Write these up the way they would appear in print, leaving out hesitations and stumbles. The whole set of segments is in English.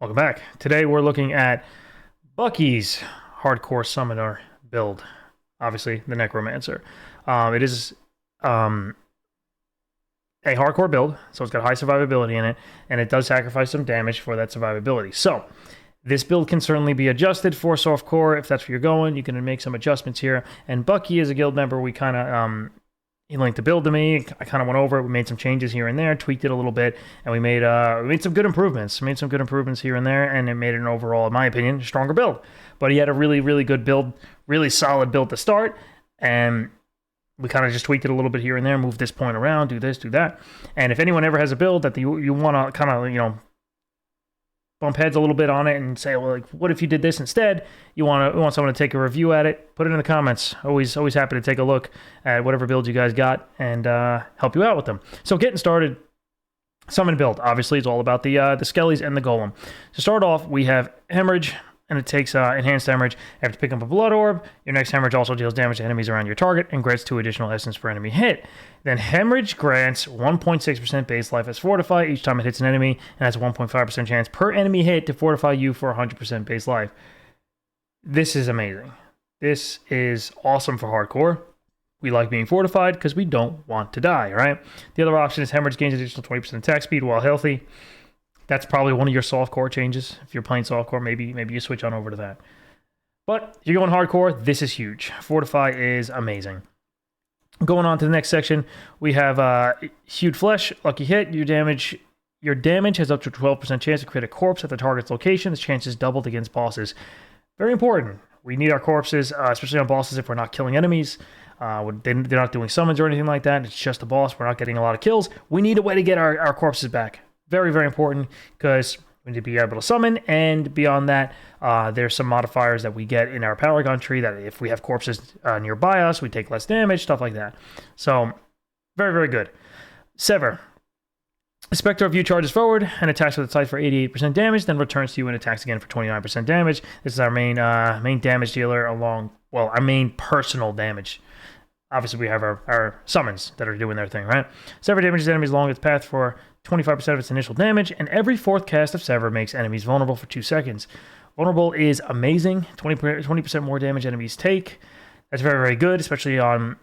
Welcome back. Today we're looking at Bucky's hardcore summoner build. Obviously, the Necromancer. It is a hardcore build, so it's got high survivability in it, and it does sacrifice some damage for that survivability. So, this build can certainly be adjusted for softcore if that's where you're going. You can make some adjustments here. And Bucky is a guild member. We kind of he linked the build to me. I kind of went over it. We made some changes here and there, tweaked it a little bit, and we made some good improvements. Made some good improvements here and there, and it made an overall, in my opinion, stronger build. But he had a really, really good build, really solid build to start, and we kind of just tweaked it a little bit here and there, moved this point around, do this, do that. And if anyone ever has a build that you want to kind of, bump heads a little bit on it and say, well, like, what if you did this instead? You want someone to take a review at it? Put it in the comments. Always happy to take a look at whatever builds you guys got and help you out with them. So getting started, summon build. Obviously, it's all about the skellies and the golem. To start off, we have hemorrhage, and it takes enhanced hemorrhage. After picking up a blood orb, your next hemorrhage also deals damage to enemies around your target and grants 2 additional essence per enemy hit. Then hemorrhage grants 1.6% base life as fortify each time it hits an enemy, and has a 1.5% chance per enemy hit to fortify you for 100% base life. This is amazing. This is awesome for hardcore. We like being fortified because we don't want to die, right? The other option is hemorrhage gains additional 20% attack speed while healthy. That's probably one of your softcore changes. If you're playing softcore, maybe you switch on over to that. But if you're going hardcore, this is huge. Fortify is amazing. Going on to the next section, we have Hewed Flesh, lucky hit. Your damage has up to a 12% chance to create a corpse at the target's location. This chance is doubled against bosses. Very important. We need our corpses, especially on bosses if we're not killing enemies. They're not doing summons or anything like that. It's just a boss. We're not getting a lot of kills. We need a way to get our corpses back. Very, very important because we need to be able to summon, and beyond that, there's some modifiers that we get in our Paragon tree that if we have corpses nearby us, we take less damage, stuff like that. So, very, very good. Sever. The Spectre of You charges forward and attacks with its sight for 88% damage, then returns to you and attacks again for 29% damage. This is our main damage dealer our main personal damage. Obviously, we have our summons that are doing their thing, right? Sever damages enemies along its path for 25% of its initial damage, and every 4th cast of Sever makes enemies vulnerable for 2 seconds. Vulnerable is amazing. 20% more damage enemies take. That's very, very good, especially on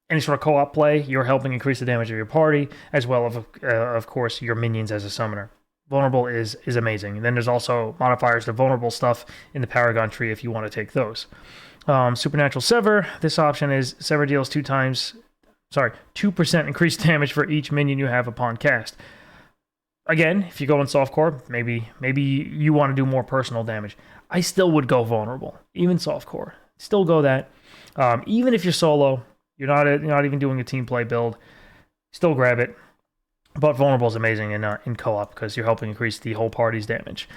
any sort of co-op play. You're helping increase the damage of your party, as well as, of course, your minions as a summoner. Vulnerable is amazing. And then there's also modifiers to vulnerable stuff in the Paragon tree if you want to take those. Supernatural Sever. This option is Sever deals 2% increased damage for each minion you have upon cast. Again, if you go in softcore, maybe you want to do more personal damage. I still would go vulnerable, even softcore. Still go that. Even if you're solo, you're not even doing a team play build, still grab it. But vulnerable is amazing in co-op because you're helping increase the whole party's damage.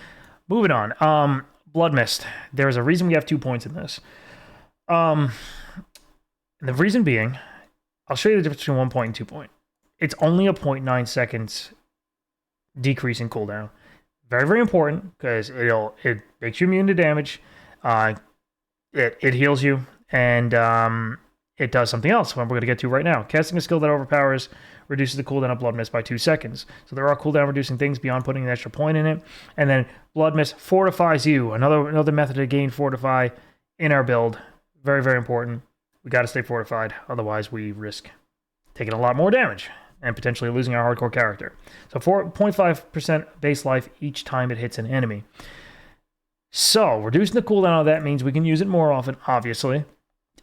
Moving on. Blood Mist. There's a reason we have 2 points in this. The reason being, I'll show you the difference between 1 point and 2 point. It's only a 0.9 seconds decrease in cooldown. Very, very important because it makes you immune to damage. It heals you, and it does something else, what we're going to get to right now. Casting a skill that overpowers reduces the cooldown of Blood Mist by 2 seconds. So there are cooldown reducing things beyond putting an extra point in it. And then Blood Mist fortifies you. Another method to gain fortify in our build. Very, very important. We got to stay fortified. Otherwise, we risk taking a lot more damage and potentially losing our hardcore character. So 4.5% base life each time it hits an enemy. So reducing the cooldown of that means we can use it more often, obviously.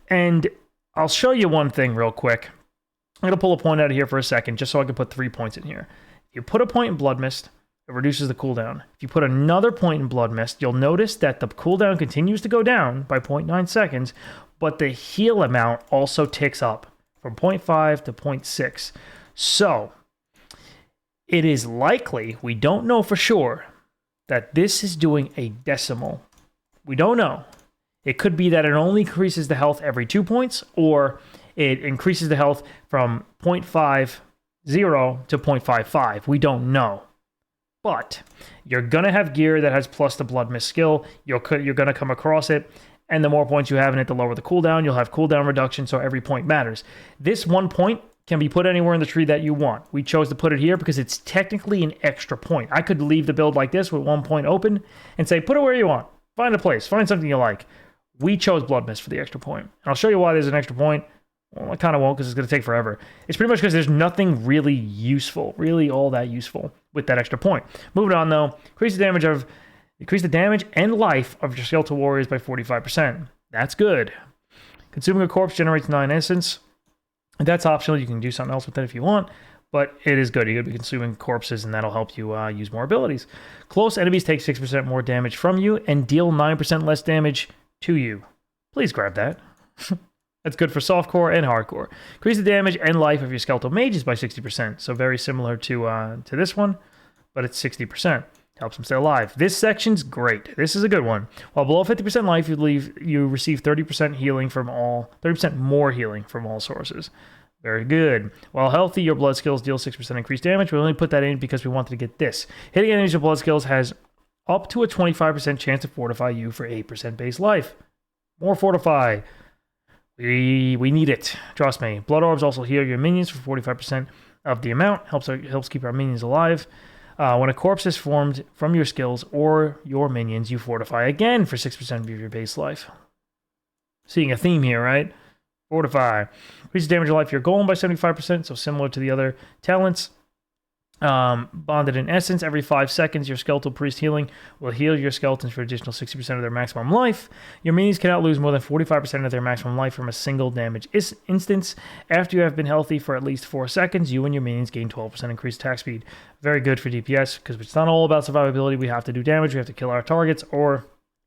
And I'll show you one thing real quick. I'm going to pull a point out of here for a second, just so I can put 3 points in here. If you put a point in Blood Mist, it reduces the cooldown. If you put another point in Blood Mist, you'll notice that the cooldown continues to go down by 0.9 seconds, but the heal amount also ticks up from 0.5 to 0.6. So, it is likely, we don't know for sure, that this is doing a decimal. We don't know. It could be that it only increases the health every 2 points, or it increases the health from 0.50 to 0.55. We don't know. But you're going to have gear that has plus the Blood Mist skill. You're going to come across it. And the more points you have in it, the lower the cooldown. You'll have cooldown reduction, so every point matters. This 1 point can be put anywhere in the tree that you want. We chose to put it here because it's technically an extra point. I could leave the build like this with 1 point open and say, put it where you want. Find a place. Find something you like. We chose Blood Mist for the extra point. And I'll show you why there's an extra point. Well, I kind of won't because it's going to take forever. It's pretty much because there's nothing really useful, really all that useful with that extra point. Moving on, though. Increase the damage and life of your skeletal warriors by 45%. That's good. Consuming a corpse generates 9 essence. That's optional. You can do something else with that if you want, but it is good. You're going to be consuming corpses, and that'll help you use more abilities. Close enemies take 6% more damage from you and deal 9% less damage to you. Please grab that. That's good for softcore and hardcore. Increase the damage and life of your skeletal mages by 60%. So very similar to this one, but it's 60%. Helps them stay alive. This section's great. This is a good one. While below 50% life, you receive 30% more healing from all sources. Very good. While healthy, your blood skills deal 6% increased damage. We only put that in because we wanted to get this. Hitting enemies with blood skills has up to a 25% chance to fortify you for 8% base life. More fortify. We need it. Trust me. Blood orbs also heal your minions for 45% of the amount. Helps keep our minions alive. When a corpse is formed from your skills or your minions, you fortify again for 6% of your base life. Seeing a theme here, right? Fortify. Increases damage of life of your golem by 75%, so similar to the other talents. Bonded in essence, every 5 seconds, your skeletal priest healing will heal your skeletons for additional 60% of their maximum life. Your minions cannot lose more than 45% of their maximum life from a single damage instance. After you have been healthy for at least 4 seconds, you and your minions gain 12% increased attack speed. Very good for DPS, because it's not all about survivability. We have to do damage, we have to kill our targets, or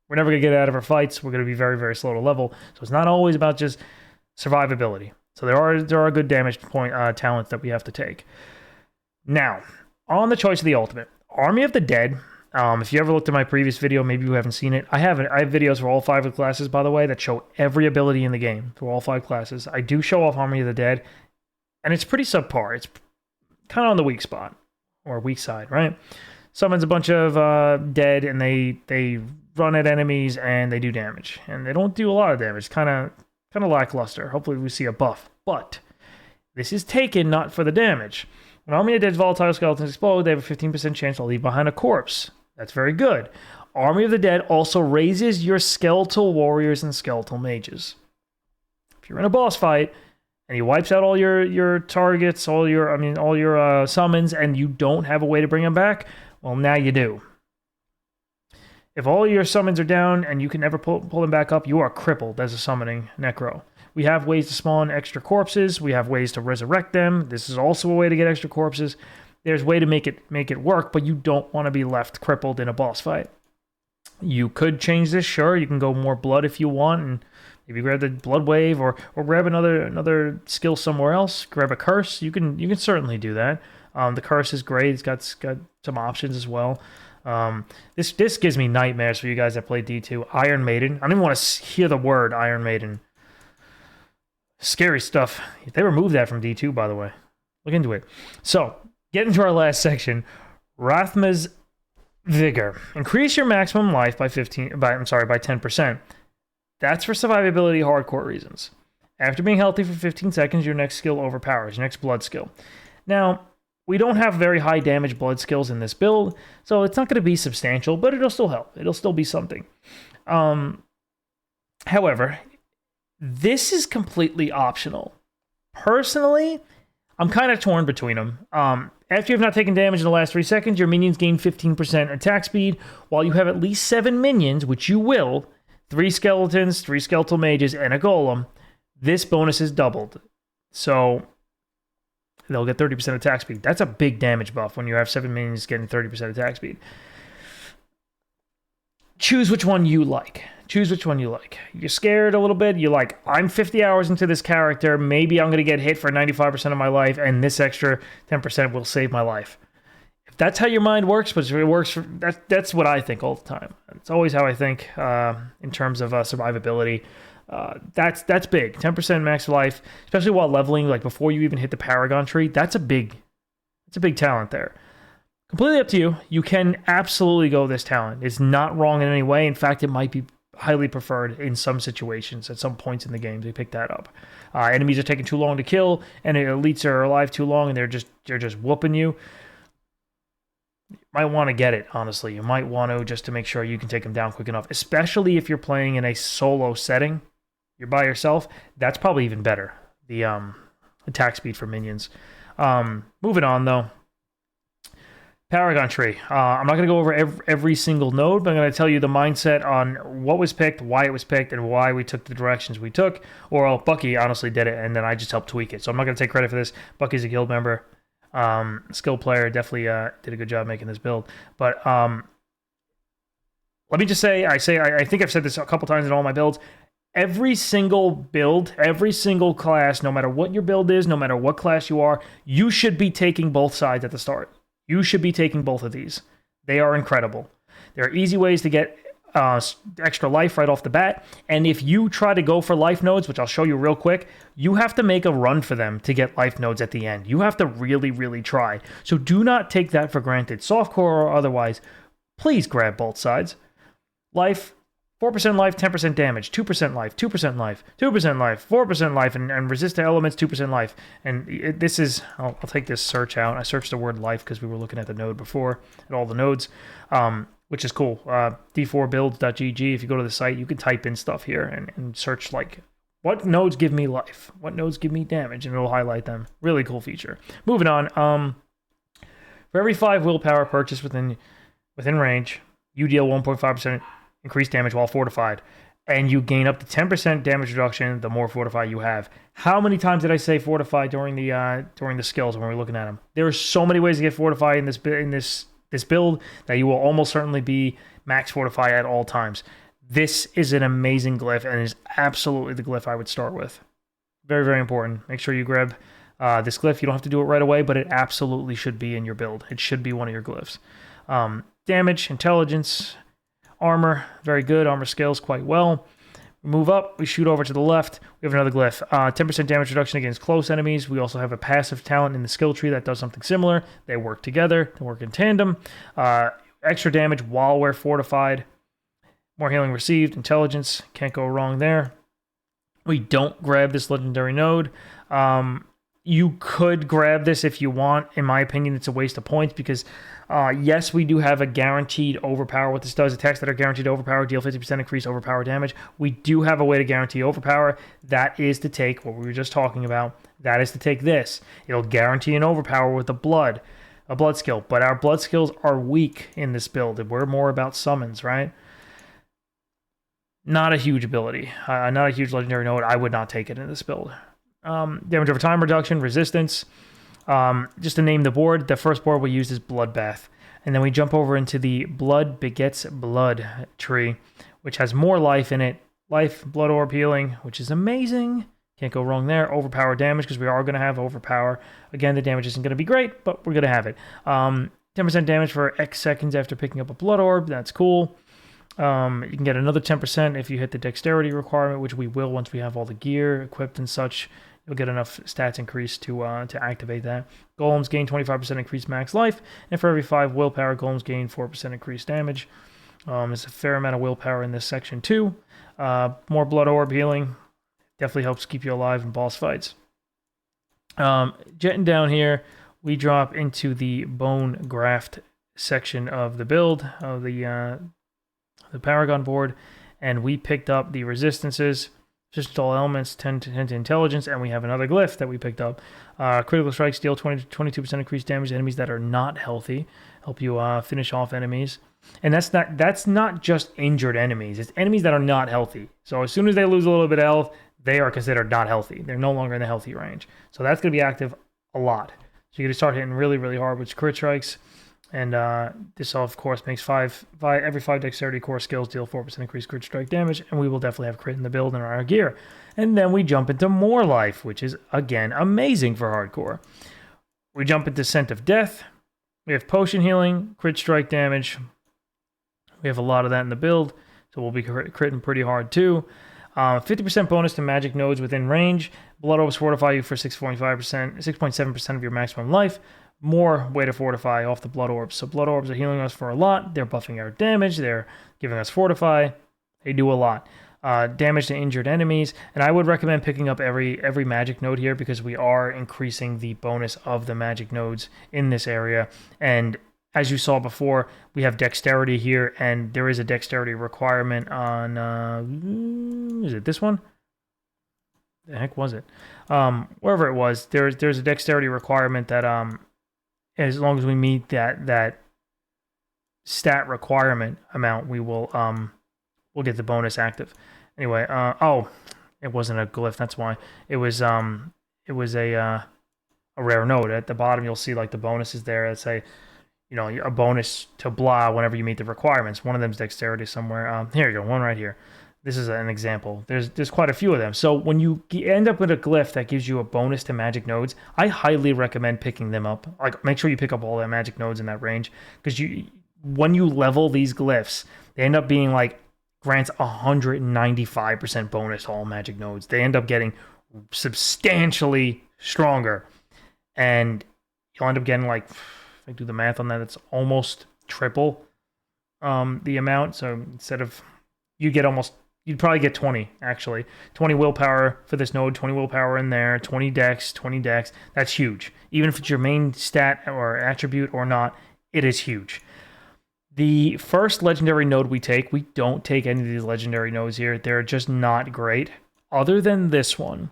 we're never going to get out of our fights. We're going to be very, very slow to level. So it's not always about just survivability. So there are good damage point talents that we have to take. Now, on the choice of the ultimate, Army of the Dead. If you ever looked at my previous video, maybe you haven't seen it. I have videos for all 5 of the classes, by the way, that show every ability in the game for all 5 classes. I do show off Army of the Dead, and it's pretty subpar. It's kind of on the weak spot, or weak side, right? Summons a bunch of dead, and they run at enemies, and they do damage. And they don't do a lot of damage. Kind of lackluster. Hopefully we see a buff. But this is taken not for the damage. When Army of the Dead's volatile skeletons explode, they have a 15% chance to leave behind a corpse. That's very good. Army of the Dead also raises your skeletal warriors and skeletal mages. If you're in a boss fight and he wipes out all your targets, all your summons, and you don't have a way to bring them back, well, now you do. If all your summons are down and you can never pull them back up, you are crippled as a summoning necro. We have ways to spawn extra corpses. We have ways to resurrect them. This is also a way to get extra corpses. There's a way to make it work, but you don't want to be left crippled in a boss fight. You could change this, sure. You can go more blood if you want, and maybe grab the blood wave or grab another skill somewhere else. Grab a curse. You can certainly do that. The curse is great. It's got some options as well. This gives me nightmares for you guys that play D2. Iron Maiden. I don't even want to hear the word Iron Maiden. Scary stuff. They removed that from D2, by the way. Look into it. So, get into our last section. Rathma's Vigor. Increase your maximum life by 10%. That's for survivability hardcore reasons. After being healthy for 15 seconds, your next skill overpowers, your next blood skill. Now, we don't have very high damage blood skills in this build, so it's not going to be substantial, but it'll still help. It'll still be something. However, this is completely optional. Personally, I'm kind of torn between them. After you have not taken damage in the last 3 seconds, your minions gain 15% attack speed. While you have at least 7 minions, which you will, 3 skeletons, 3 skeletal mages, and a golem, this bonus is doubled. So they'll get 30% attack speed. That's a big damage buff when you have 7 minions getting 30% attack speed. Choose which one you like. Choose which one you like. You're scared a little bit. You're like, I'm 50 hours into this character. Maybe I'm going to get hit for 95% of my life, and this extra 10% will save my life. If that's how your mind works, but it works for that's what I think all the time. It's always how I think in terms of survivability. That's big. 10% max life, especially while leveling, like before you even hit the Paragon tree. That's a big talent there. Completely up to you. You can absolutely go this talent. It's not wrong in any way. In fact, it might be highly preferred in some situations. At some points in the game, they pick that up. Enemies are taking too long to kill, and elites are alive too long, and they're just whooping you. You might want to get it, honestly. You might want to, just to make sure you can take them down quick enough, especially if you're playing in a solo setting. You're by yourself. That's probably even better. The attack speed for minions. Moving on, though. Paragon tree. I'm not going to go over every single node, but I'm going to tell you the mindset on what was picked, why it was picked, and why we took the directions we took. Or Bucky honestly did it, and then I just helped tweak it. So I'm not going to take credit for this. Bucky's a guild member. Skill player, definitely did a good job making this build. But let me just say, I think I've said this a couple times in all my builds. Every single build, every single class, no matter what your build is, no matter what class you are, you should be taking both sides at the start. You should be taking both of these. They are incredible. There are easy ways to get extra life right off the bat. And if you try to go for life nodes, which I'll show you real quick, you have to make a run for them to get life nodes at the end. You have to really, really try. So do not take that for granted. Softcore or otherwise, please grab both sides. Life, 4% life, 10% damage, 2% life, 2% life, 2% life, 4% life, and resist to elements, 2% life. And this is, I'll take this search out. I searched the word life because we were looking at the node before, at all the nodes. Which is cool. d4builds.gg. If you go to the site, you can type in stuff here and search like, what nodes give me life? What nodes give me damage? And it'll highlight them. Really cool feature. Moving on. For every 5 willpower purchased within range, you deal 1.5% increased damage while fortified. And you gain up to 10% damage reduction the more fortify you have. How many times did I say fortify during the skills when we were looking at them? There are so many ways to get fortified in this build that you will almost certainly be max fortify at all times. This is an amazing glyph and is absolutely the glyph I would start with. Very, very important. Make sure you grab this glyph. You don't have to do it right away, but it absolutely should be in your build. It should be one of your glyphs. Damage, intelligence, armor, very good. Armor scales quite well. We move up, we shoot over to the left. We have another glyph. 10% damage reduction against close enemies. We also have a passive talent in the skill tree that does something similar. They work together, they work in tandem. Extra damage while we're fortified. More healing received. Intelligence, can't go wrong there. We don't grab this legendary node. You could grab this if you want. In my opinion, it's a waste of points because, yes, we do have a guaranteed overpower. What this does, attacks that are guaranteed to overpower deal 50% increased overpower damage. We do have a way to guarantee overpower. That is to take what we were just talking about. That is to take this. It'll guarantee an overpower with a blood skill. But our blood skills are weak in this build. We're more about summons, right? Not a huge ability. Not a huge legendary node. I would not take it in this build. Damage over time reduction, resistance. Just to name the board, the first board we used is Bloodbath. And then we jump over into the Blood Begets Blood tree, which has more life in it. Life, Blood Orb healing, which is amazing. Can't go wrong there. Overpower damage, because we are going to have overpower. Again, the damage isn't going to be great, but we're going to have it. 10% damage for X seconds after picking up a Blood Orb. That's cool. You can get another 10% if you hit the dexterity requirement, which we will once we have all the gear equipped and such. You'll get enough stats increase to activate that. Golems gain 25% increased max life, and for every 5 willpower, golems gain 4% increased damage. There's a fair amount of willpower in this section too. More blood orb healing definitely helps keep you alive in boss fights. Jetting down here, we drop into the bone graft section of the build of the Paragon board, and we picked up the resistances. Just all elements, 10 to intelligence, and we have another glyph that we picked up. Critical strikes deal 22% increased damage to enemies that are not healthy. Help you finish off enemies. And that's not just injured enemies. It's enemies that are not healthy. So as soon as they lose a little bit of health, they are considered not healthy. They're no longer in the healthy range. So that's going to be active a lot. So you're going to start hitting really, really hard with crit strikes. And this, of course, makes every 5 dexterity core skills deal 4% increased crit strike damage, and we will definitely have crit in the build and our gear. And then we jump into more life, which is, again, amazing for hardcore. We jump into Scent of Death. We have potion healing, crit strike damage. We have a lot of that in the build, so we'll be critting pretty hard too. 50% bonus to magic nodes within range. Blood Orbs fortify you for 6.7% of your maximum life. More way to fortify off the Blood Orbs. So Blood Orbs are healing us for a lot. They're buffing our damage. They're giving us fortify. They do a lot. Damage to injured enemies, and I would recommend picking up every magic node here because we are increasing the bonus of the magic nodes in this area. And as you saw before, we have dexterity here, and there is a dexterity requirement on is it this one? The heck was it? Wherever it was, there's a dexterity requirement that as long as we meet that stat requirement amount, we'll get the bonus active. Anyway, oh, it wasn't a glyph. That's why it was a rare node. At the bottom, you'll see like the bonuses there that say, a bonus to blah whenever you meet the requirements. One of them's dexterity somewhere. Here you go, one right here. This is an example. There's quite a few of them. So when you end up with a glyph that gives you a bonus to magic nodes, I highly recommend picking them up. Like, make sure you pick up all the magic nodes in that range, because when you level these glyphs, they end up being like grants 195% bonus to all magic nodes. They end up getting substantially stronger, and you'll end up getting like, if I do the math on that, it's almost triple the amount. So instead of, you'd probably get 20, actually. 20 willpower for this node, 20 willpower in there, 20 dex. That's huge. Even if it's your main stat or attribute or not, it is huge. The first legendary node we don't take any of these legendary nodes here. They're just not great. Other than this one,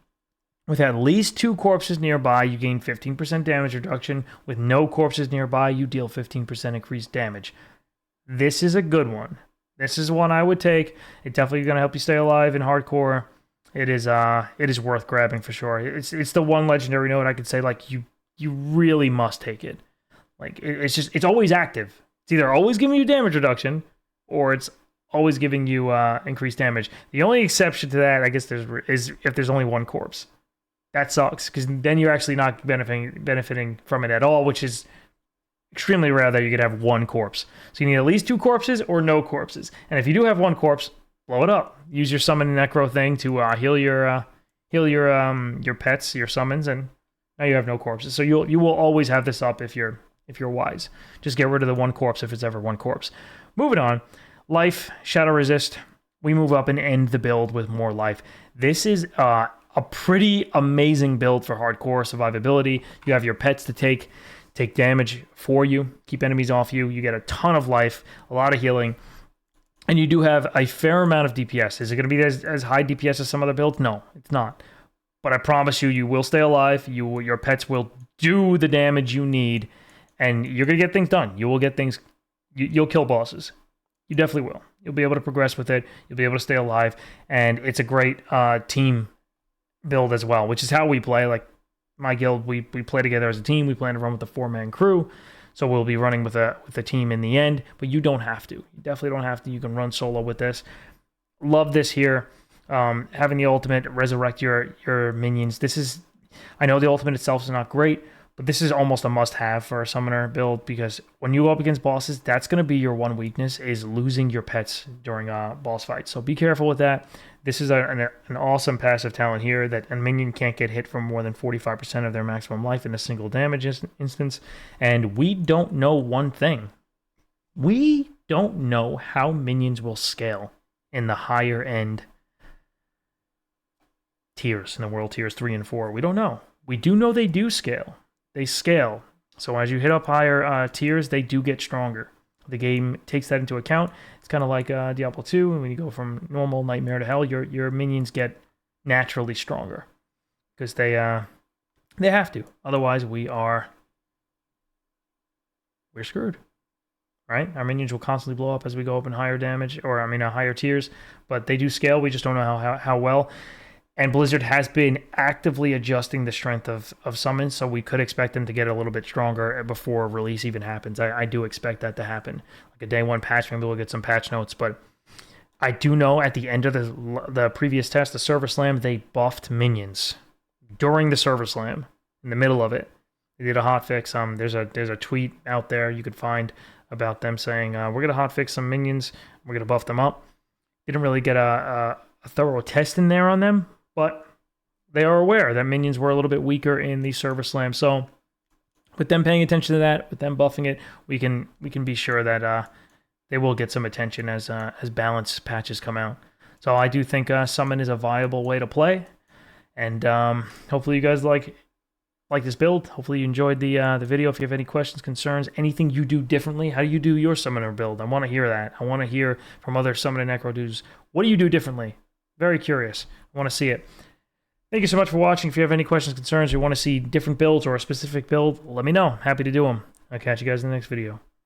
with at least 2 corpses nearby, you gain 15% damage reduction. With no corpses nearby, you deal 15% increased damage. This is a good one. This is one I would take. It's definitely going to help you stay alive in hardcore. It is worth grabbing for sure. It's the one legendary node I could say like you really must take it. Like it's always active. It's either always giving you damage reduction, or it's always giving you increased damage. The only exception to that, I guess, is if there's only 1 corpse. That sucks, because then you're actually not benefiting from it at all, which is extremely rare that you could have 1 corpse. So you need at least 2 corpses or no corpses. And if you do have 1 corpse, blow it up. Use your summon necro thing to heal your pets, your summons, and now you have no corpses. So you will always have this up if you're wise. Just get rid of the 1 corpse if it's ever 1 corpse. Moving on. Life, Shadow Resist. We move up and end the build with more life. This is a pretty amazing build for hardcore survivability. You have your pets to take damage for you, keep enemies off you. You get a ton of life, a lot of healing, and you do have a fair amount of DPS. Is it going to be as high DPS as some other builds? No, it's not. But I promise you will stay alive. Your pets will do the damage you need, and you're going to get things done. You will get things. You'll kill bosses. You definitely will. You'll be able to progress with it. You'll be able to stay alive, and it's a great team build as well, which is how we play. Like my guild, we play together as a team. We plan to run with a 4-man crew, so we'll be running with a team in the end. But you don't have to. You definitely don't have to. You can run solo with this. Love this here. Having the ultimate resurrect your minions. I know the ultimate itself is not great, but this is almost a must-have for a summoner build, because when you go up against bosses, that's going to be your one weakness, is losing your pets during boss fights. So be careful with that. This is an awesome passive talent here that a minion can't get hit for more than 45% of their maximum life in a single damage instance. And we don't know one thing. We don't know how minions will scale in the higher end tiers, in the world tiers 3 and 4. We don't know. We do know they do scale. They scale. So as you hit up higher tiers, they do get stronger. The game takes that into account. It's kind of like Diablo 2. When you go from normal, nightmare to hell, your minions get naturally stronger, because they have to. Otherwise, we're screwed, right? Our minions will constantly blow up as we go up in higher damage, higher tiers. But they do scale. We just don't know how well. And Blizzard has been actively adjusting the strength of summons, so we could expect them to get a little bit stronger before release even happens. I do expect that to happen. Like a day 1 patch, maybe we'll get some patch notes, but I do know at the end of the previous test, the Server Slam, they buffed minions during the Server Slam, in the middle of it. They did a hotfix. There's a tweet out there you could find about them saying, we're going to hotfix some minions, we're going to buff them up. Didn't really get a thorough test in there on them, but they are aware that minions were a little bit weaker in the Server Slam. So with them paying attention to that, with them buffing it, we can be sure that they will get some attention as balance patches come out. So I do think Summon is a viable way to play, and hopefully you guys like this build. Hopefully you enjoyed the video. If you have any questions, concerns, anything you do differently, how do you do your Summoner build? I want to hear that. I want to hear from other Summoner Necro dudes. What do you do differently? Very curious. I want to see it. Thank you so much for watching. If you have any questions, concerns, or you want to see different builds or a specific build, let me know. Happy to do them. I'll catch you guys in the next video.